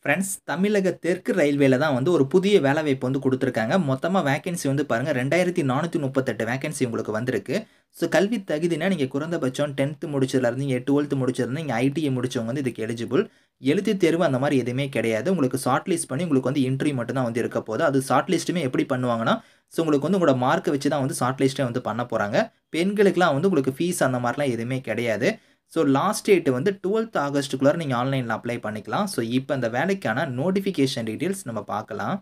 Friends, தமிழக தெற்கு ரயில்வேல தான் வந்து ஒரு புதிய வேலைவாய்ப்பு வந்து குடுத்துருக்காங்க. மொத்தமா வேக்கன்சி வந்து பாருங்க 2438 வேக்கன்சி உங்களுக்கு வந்திருக்கு. ஸோ கல்வி தகுதினா நீங்க குறைந்தபட்சம் 10த் முடிச்சதுலருந்து 12த் முடிச்சிருந்தா நீங்க ஐடிஐ முடிச்சவங்க வந்து இதுக்கு எலிஜிபிள். எழுத்துத் தேர்வு அந்த மாரி எதுவுமே கிடையாது. உங்களுக்கு ஷார்ட் லிஸ்ட் பண்ணி உங்களுக்கு வந்து இன்டர்வியூ மட்டும் தான் வந்து இருக்க போது. அது ஷார்ட் லிஸ்ட்டுமே எப்படி பண்ணுவாங்கன்னா, ஸோ உங்களுக்கு வந்து உங்களோட மார்க்க வச்சு தான் வந்து ஷார்ட் லிஸ்ட்டே வந்து பண்ண போறாங்க. பெண்களுக்குலாம் வந்து உங்களுக்கு ஃபீஸ் அந்த மாரிலாம் எதுவுமே கிடையாது. ஸோ லாஸ்ட் டேட் வந்து 12த் ஆகஸ்ட்டுக்குள்ளார நீங்க ஆன்லைன்ல அப்ளை பண்ணிக்கலாம். ஸோ இப்ப இந்த வேலைக்கான நோட்டிஃபிகேஷன் டீட்டெயில்ஸ் நம்ம பார்க்கலாம்.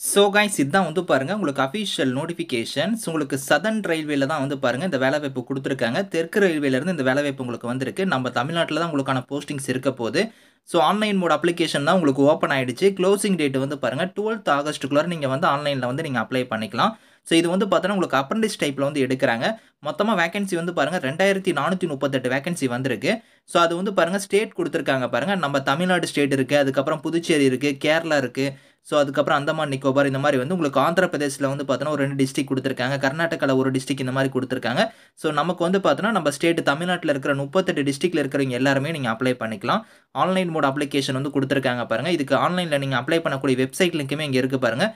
ஸோ கைஸ், இதான் வந்து பாருங்க உங்களுக்கு அஃபிஷியல் நோட்டிஃபிகேஷன்ஸ். உங்களுக்கு சதர்ன் ரயில்வேல தான் வந்து பாருங்க இந்த வேலைவாய்ப்பு குடுத்துருக்காங்க. தெற்கு ரயில்வேல இருந்து இந்த வேலைவாய்ப்பு உங்களுக்கு வந்திருக்கு. நம்ம தமிழ்நாட்டுல தான் உங்களுக்கான போஸ்டிங்ஸ் இருக்க போது. ஸோ ஆன்லைன் மோட் அப்ளிகேஷன் தான் உங்களுக்கு ஓப்பன் ஆயிடுச்சு. க்ளோசிங் டேட் வந்து பாருங்க 12த் ஆகஸ்ட்டுக்குள்ளார நீங்க வந்து ஆன்லைன்ல வந்து நீங்க அப்ளை பண்ணிக்கலாம். ஸோ இது வந்து பார்த்தோன்னா உங்களுக்கு அப்ரண்டிஸ் டைப்ல வந்து எடுக்குறாங்க. மொத்தமா வேக்கன்சி வந்து பாருங்க 2438 வேக்கன்சி வந்திருக்கு. ஸோ அது வந்து பாருங்க ஸ்டேட் குடுத்துருக்காங்க பாருங்க. நம்ம தமிழ்நாடு ஸ்டேட் இருக்கு. அதுக்கப்புறம் புதுச்சேரி இருக்கு. கேரளா இருக்கு. ஸோ அதுக்கப்புறம் அந்தமான் நிக்கோபார் இந்த மாரி வந்து உங்களுக்கு ஆந்திர பிரதேஷ்ல வந்து பார்த்தோன்னா ஒரு 2 டிஸ்ட்ரிக்ட் குடுத்துருக்காங்க. கர்நாடகால 1 டிஸ்ட்ரிக்ட் இந்த மாரி குடுத்துருக்காங்க. ஸோ நமக்கு வந்து பார்த்தோன்னா நம்ம ஸ்டேட் தமிழ்நாட்டுல இருக்கிற 38 டிஸ்ட்ரிக்ட்ல இருக்கிறவங்க எல்லாருமே நீங்க அப்ளை பண்ணிக்கலாம். ஆன்லைன் மோட் அப்ளிகேஷன் வந்து குடுத்துருக்காங்க பாருங்க. இதுக்கு ஆன்லைன்ல நீங்க அப்ளை பண்ணக்கூடிய வெப்சைட் லிங்க்குமே இங்க இருக்கு பாருங்க.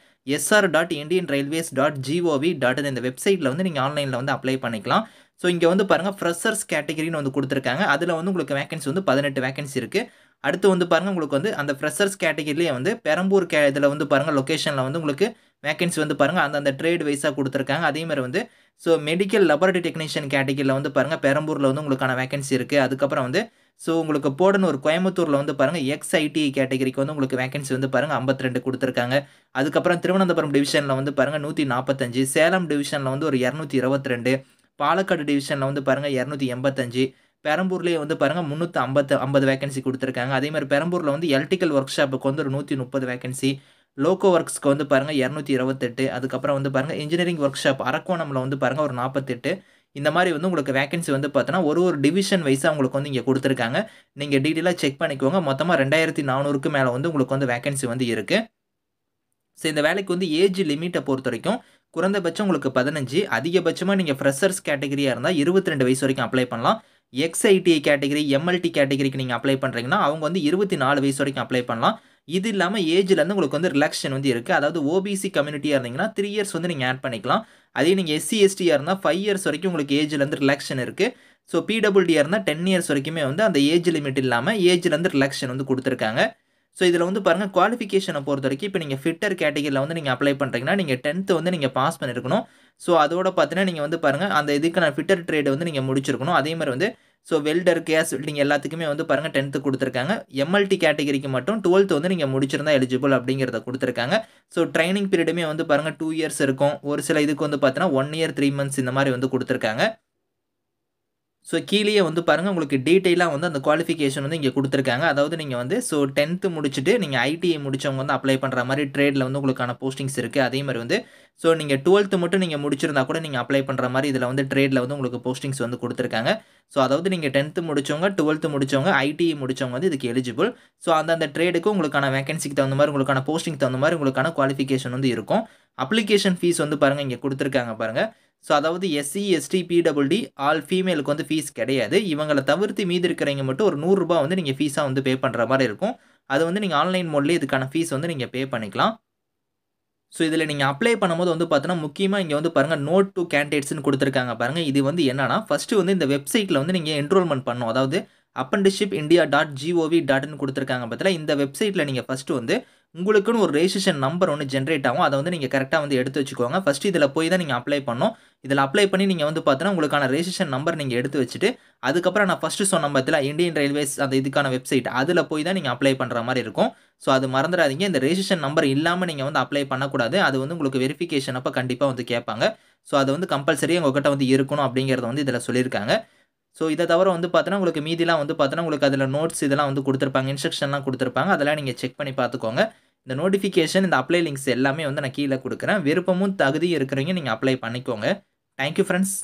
sr.indianrailways.gov.in இந்த வெப்சைட்ல வந்து நீங்க ஆன்லைன்ல வந்து அப்ளை பண்ணிக்கலாம். ஸோ இங்க வந்து பாருங்க ஃப்ரெஷர்ஸ் கேட்டகரின்னு வந்து குடுத்துருக்காங்க. அதுல வந்து உங்களுக்கு வேக்கன்சி வந்து 18 வேக்கன்சி இருக்கு. அடுத்து வந்து பாருங்க உங்களுக்கு வந்து அந்த ஃப்ரெஷர்ஸ் கேட்டகரியிலேயே வந்து பெரம்பூர் இதுல வந்து பாருங்க லொகேஷன்ல வந்து உங்களுக்கு வேக்கன்சி வந்து பாருங்க அந்தந்த ட்ரேட் வைஸா குடுத்துருக்காங்க. அதே மாரி வந்து ஸோ மெடிக்கல் லேபரட்டரி டெக்னீஷியன் கேட்டகரியில வந்து பாருங்க பெரம்பூர்ல வந்து உங்களுக்கான வேக்கன்சி இருக்கு. அதுக்கப்புறம் வந்து ஸோ உங்களுக்கு போடனூர் கோயம்புத்தூர்ல வந்து பாருங்க எக்ஸ்ஐடி கேட்டகரிக்கு வந்து உங்களுக்கு வேக்கன்சி வந்து பாருங்க 52 குடுத்துருக்காங்க. அதுக்கப்புறம் திருவனந்தபுரம் டிவிஷன்ல வந்து பாருங்க 145, சேலம் டிவிஷன்ல வந்து ஒரு 222, பாலக்காடு டிவிஷன்ல வந்து பாருங்க 285, பெரம்பூர்லயே வந்து பாருங்க 350 வேக்கன்சி குடுத்துருக்காங்க. அதே மாரி பெரம்பூர்ல வந்து எலக்ட்ரிக்கல் ஒர்க் ஷாப்புக்கு வந்து ஒரு 130 வேக்கன்சி, லோகோ ஒர்க்ஸ்க்கு வந்து பாருங்க 228, அதுக்கப்புறம் வந்து பாருங்க இன்ஜினியரிங் ஒர்க் ஷாப் அரக்கோணம்ல வந்து பாருங்க ஒரு 48. இந்த மாரி வந்து உங்களுக்கு வேக்கன்சி வந்து பார்த்தோன்னா, ஒரு டிவிஷன் வைஸா உங்களுக்கு வந்து இங்க குடுத்துருக்காங்க. நீங்க டீட்டெயிலா செக் பண்ணிக்கோங்க. மொத்தமா 2400க்கு மேல வந்து உங்களுக்கு வந்து வேக்கன்சி வந்து இருக்கு. ஸோ இந்த வேலைக்கு வந்து ஏஜ் லிமிட்ட பொறுத்தவரைக்கும், குறைந்தபட்சம் உங்களுக்கு 15, அதிகபட்சமா நீங்க ஃப்ரெஷர்ஸ் கேட்டகரியா இருந்தா 22 வயசு வரைக்கும் அப்ளை பண்ணலாம். எக்ஸ்ஐடிஐ கேட்டகரி, எம்எல்டி கேட்டகரிக்கு நீங்க அப்ளை பண்றீங்கன்னா, அவங்க வந்து 24 வயசு வரைக்கும் அப்ளை பண்ணலாம். இது இல்லாம ஏஜ்ல உங்களுக்கு வந்து ரிலாக்சேஷன் வந்து இருக்கு. அதாவது ஓபிசி கம்யூனிட்டியா இருந்தீங்கன்னா 3 இயர்ஸ் வந்து நீங்க ஆட் பண்ணிக்கலாம். அதே நீங்க எஸ்சி, எஸ்டியா இருந்தா 5 இயர்ஸ் வரைக்கும் உங்களுக்கு ஏஜ்ல இருந்து ரிலாக்சேஷன் இருக்கு. ஸோ பிடபிள்யூடியா இருந்தா 10 இயர்ஸ் வரைக்குமே வந்து அந்த ஏஜ் லிமிட் இல்லாம ஏஜ்ல இருந்து ரிலாக்சேஷன் வந்து குடுத்துருக்காங்க. ஸோ இதில வந்து பாருங்க குவாலிஃபிகேஷன பொறுத்தவரைக்கும் இப்ப நீங்க ஃபிட்டர் கேட்டகரில வந்து நீங்க அப்ளை பண்றீங்கன்னா, நீங்க 10த் வந்து நீங்க பாஸ் பண்ணியிருக்கணும். ஸோ அதோட பார்த்தீங்கன்னா, நீங்க வந்து பாருங்க அந்த இதுக்கான ஃபிட்டர் ட்ரேட் வந்து நீங்க முடிச்சிருக்கணும். அதே மாரி வந்து ஸோ வெல்டர், கேஸ் வெல்டிங் எல்லாத்துக்குமே வந்து பாருங்க 10த் குடுத்துருக்காங்க. எம்எல்டி கேட்டகரிக்கு மட்டும் 12த் வந்து நீங்க முடிச்சிருந்தா எலிஜிபிள் அப்படிங்கிறத குடுத்துருக்காங்க. ஸோ ட்ரெய்னிங் பீரியடுமே வந்து பாருங்க 2 இயர்ஸ் இருக்கும். ஒரு சில இதுக்கு வந்து பார்த்தீங்கன்னா 1 இயர் 3 மந்த்ஸ் இந்த மாரி வந்து குடுத்துருக்காங்க. ஸோ கீழயே வந்து பாருங்க உங்களுக்கு டீட்டெயிலா வந்து அந்த குவாலிஃபிகேஷன் வந்து இங்க குடுத்துருக்காங்க. அதாவது நீங்க வந்து ஸோ 10த் முடிச்சுட்டு நீங்க ஐடிஐ முடிச்சவங்க வந்து அப்ளை பண்ற மாரி ட்ரேட்ல வந்து உங்களுக்கான போஸ்டிங்ஸ் இருக்கு. அதே மாரி வந்து ஸோ நீங்க 12த் மட்டும் நீங்க முடிச்சிருந்தா கூட நீங்க அப்ளை பண்ற மாரி இதுல வந்து ட்ரேட்ல வந்து உங்களுக்கு போஸ்டிங்ஸ் வந்து குடுத்துருக்காங்க. ஸோ அதாவது நீங்க 10த் முடிச்சவங்க, 12த் முடிச்சவங்க, ஐடிஐ முடிச்சவங்க வந்து இதுக்கு எலிஜிபிள். ஸோ அந்தந்த ட்ரேடுக்கு உங்களுக்கான வேக்கன்சிக்கு தகுந்த மாரி, உங்களுக்கான போஸ்டிங்க்கு தகுந்த மாரி உங்களுக்கான குவாலிஃபிகேஷன் வந்து இருக்கும். அப்ளிகேஷன் ஃபீஸ் வந்து பாருங்க இங்க குடுத்துருக்காங்க பாருங்க. ஸோ அதாவது எஸ்சி, எஸ்டி, பிடபிள்யூடி ஆல் ஃபீமேலுக்கு வந்து ஃபீஸ் கிடையாது. இவங்கள தவிர்த்து மீதி இருக்கிறவைங்க மட்டும் ஒரு ரூ. 100 வந்து நீங்க ஃபீஸா வந்து பே பண்ற மாரி இருக்கும். அது வந்து நீங்க ஆன்லைன் மோட்லயே இதுக்கான ஃபீஸ் வந்து நீங்க பே பண்ணிக்கலாம். ஸோ இதில நீங்க அப்ளை பண்ணும்போது வந்து பார்த்தீங்கன்னா, முக்கியமா இங்க வந்து பாருங்க நோட் டூ கேண்டிடேட்ஸ்ன்னு குடுத்துருக்காங்க பாருங்க. இது வந்து என்னன்னா, ஃபர்ஸ்ட்டு வந்து இந்த வெப்சைட்ல வந்து நீங்க என்ரோல்மென்ட் பண்ணணும். அதாவது apprenticeshippindia.gov.in குடுத்துருக்காங்க பாத்தீங்களா, இந்த வெப்சைட்ல நீங்க ஃபர்ஸ்ட்டு வந்து உங்களுக்குன்னு ஒரு ரெஜிஸ்ட்ரேஷன் நம்பர் ஒண்ணு ஜெனரேட் ஆகும். அத வந்து நீங்க கரெக்ட்டா வந்து எடுத்து வச்சுக்கோங்க. ஃபர்ஸ்ட்டு இதில போய் தான் நீங்க அப்ளை பண்ணணும். இதில அப்ளை பண்ணி நீங்க வந்து பார்த்தீங்கன்னா, உங்களுக்கான ரெஜிஸ்ட்ரேஷன் நம்பர் நீங்க எடுத்து வச்சுட்டு, அதுக்கப்புறம் நான் ஃபர்ஸ்ட்டு சொன்னேன் பாத்தீங்களா, இந்தியன் ரயில்வேஸ் அந்த இதுக்கான வெப்சைட். அதில போய் தான் நீங்க அப்ளை பண்ற மாரி இருக்கும். ஸோ அது மறந்துறாதீங்க. இந்த ரெஜிஸ்ட்ரேஷன் நம்பர் இல்லாம நீங்க வந்து அப்ளை பண்ணக்கூடாது. அது வந்து உங்களுக்கு வெரிஃபிகேஷன் அப்ப கண்டிப்பா வந்து கேட்பாங்க. ஸோ அது வந்து கம்பல்சரியா உங்ககிட்ட வந்து இருக்கணும் அப்படிங்கிறத வந்து இதில சொல்லியிருக்காங்க. ஸோ இத தவிர வந்து பார்த்தீங்கன்னா, உங்களுக்கு மீதிலாம் வந்து பார்த்தீங்கன்னா, உங்களுக்கு அதில நோட்ஸ் இதெல்லாம் வந்து குடுத்துருப்பாங்க. இன்ஸ்ட்ரக்ஷன்லாம் குடுத்துருப்பாங்க. அதெல்லாம் நீங்க செக் பண்ணி பார்த்துக்கோங்க. இந்த நோட்டிஃபிகேஷன், இந்த அப்ளை லிங்க்ஸ் எல்லாமே வந்து நான் கீழ குடுக்குறேன். விருப்பமும், தகுதியும் இருக்கிறவங்க நீங்க அப்ளை பண்ணிக்கோங்க. Thank you friends.